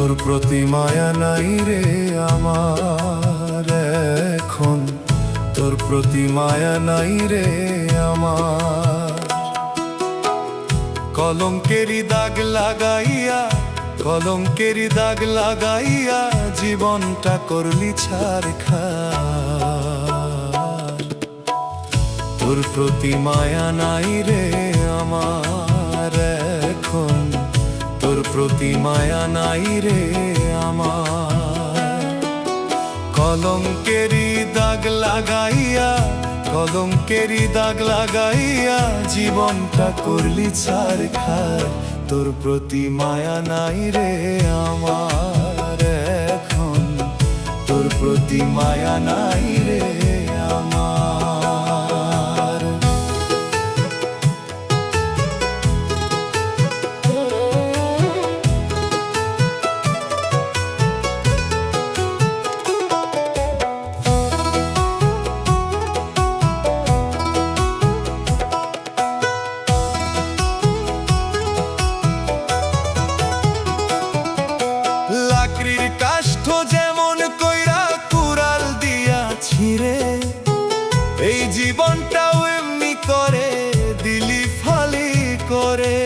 তোর প্রতি মায়া নাই রে আমার এখন, তোর প্রতি মায়া নাই রে আমার। কলঙ্কেরই দাগ লাগাইয়া, কলঙ্কেরই দাগ লাগাইয়া জীবনটা করলি ছারখার। তোর প্রতি মায়া নাই রে আমার এখন, তোর প্রতি মায়া নাই রে আমার। কলঙ্কেরই দাগ লাগাইয়া, কলঙ্কেরই দাগ লাগাইয়া জীবনটা করলি ছারখার। তোর প্রতি মায়া নাই রে আমার এখন, তোর প্রতি মায়া নাই রে আমার। লাকড়ির কাষ্ঠ যেমন কইরা কুড়াল দিয়া ছিঁড়ে, এই জীবনটাও এমনি করে দিলি ফালি করে।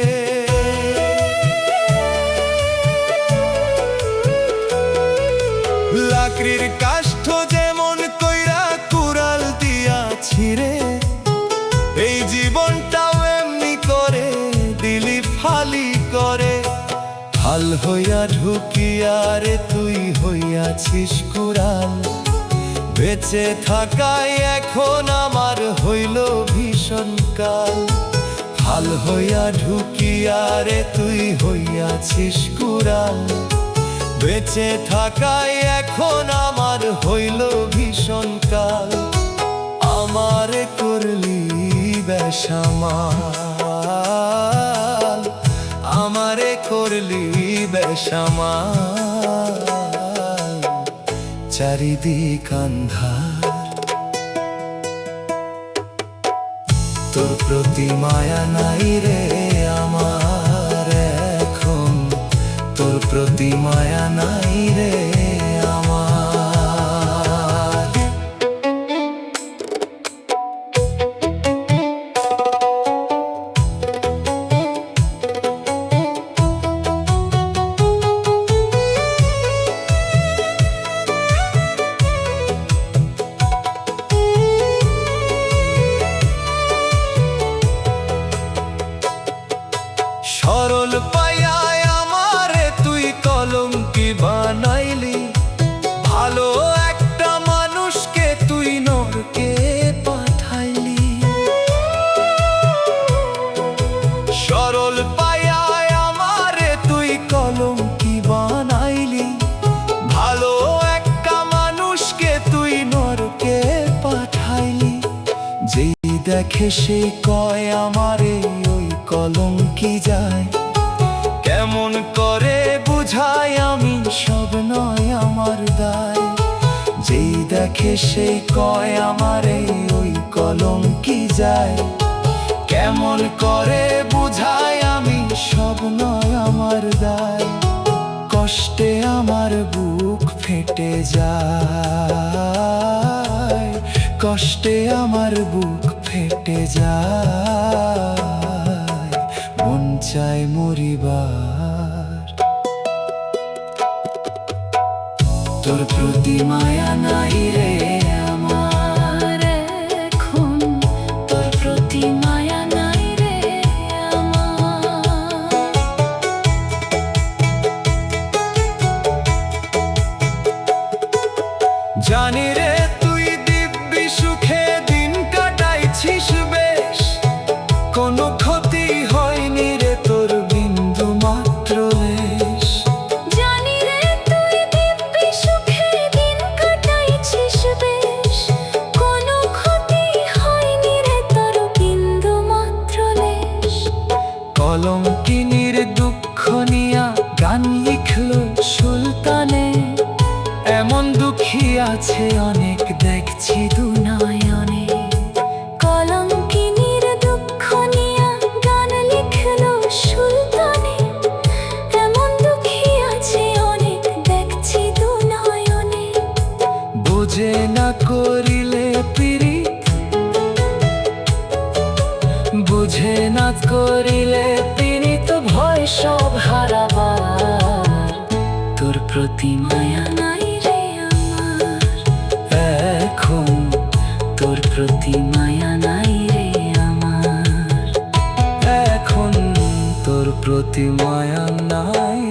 লাকড়ির কাষ্ঠ যেমন কইরা কুড়াল দিয়া ছিঁড়ে, এই জীবনটাও এমনি করে দিলি ফালি করে। হাল হইয়া ঢুকিয়া রে তুই হইয়াছিস কুড়াল, বেঁচে থাকাই এখন আমার হইল ভীষণ কাল। হাল হইয়া ঢুকিয়া রে তুই হইয়াছিস কুড়াল, বেঁচে থাকাই এখন আমার হইল ভীষণ কাল। আমারে করলি বেসামাল, আমারে করলি বেসামাল, চারিদিক আন্ধার। তোর প্রতি মায়া নাই রে আমার এখন, তোর প্রতি মায়া নাই রে আমার। সরল পাইয়া আমারে তুই কলঙ্কি বানাইলি, ভালো একটা মানুষকে তুই নরকে পাঠাইলি। সরল পাইয়া আমারে তুই কলঙ্কি বানাইলি, ভালো একটা মানুষকে তুই নরকে পাঠাইলি। যেই দেখে সেই কয় আমারে ওই কলঙ্কি যায়, কেমন করে বুঝাই আমি সব নয় আমার দায়। যেই দেখে সেই কয় আমারে ওই কলঙ্কি যায়, কেমন করে বুঝাই আমি সব নয় আমার দায়। কষ্টে আমার বুক ফেটে যায়, কষ্টে আমার বুক ফেটে যায়, মন চায় মরিবার। তোর প্রতি মায়া নাই রে আমার এখন, তোর প্রতি মায়া নাই রে আমার। জানি রে তুই দিব্যি সুখে দিন কাটাইছিস বেশ, কোনো ক্ষতি হয়নি রে তোর বিন্দু মাত্র লেশ। জানি রে তুই দিব্যি সুখে দিন কাটাইছিস বেশ, কোনো ক্ষতি হয়নি রে তোর বিন্দু মাত্র লেশ। কলঙ্কিনীর দুঃখ নিয়া গান লিখল সুলতানে, এমন দুঃখী আছে অনেক দেখছি দুনয়নে। কলঙ্কিনীর দুঃখ নিয়া গান লিখলো সুলতানে, এমন দুঃখী আছে অনেক প্রতি মায়া নাই রে আমার, এখন তোর প্রতি মায়া নাই রে আমার, এখন তোর প্রতি মায়া নাই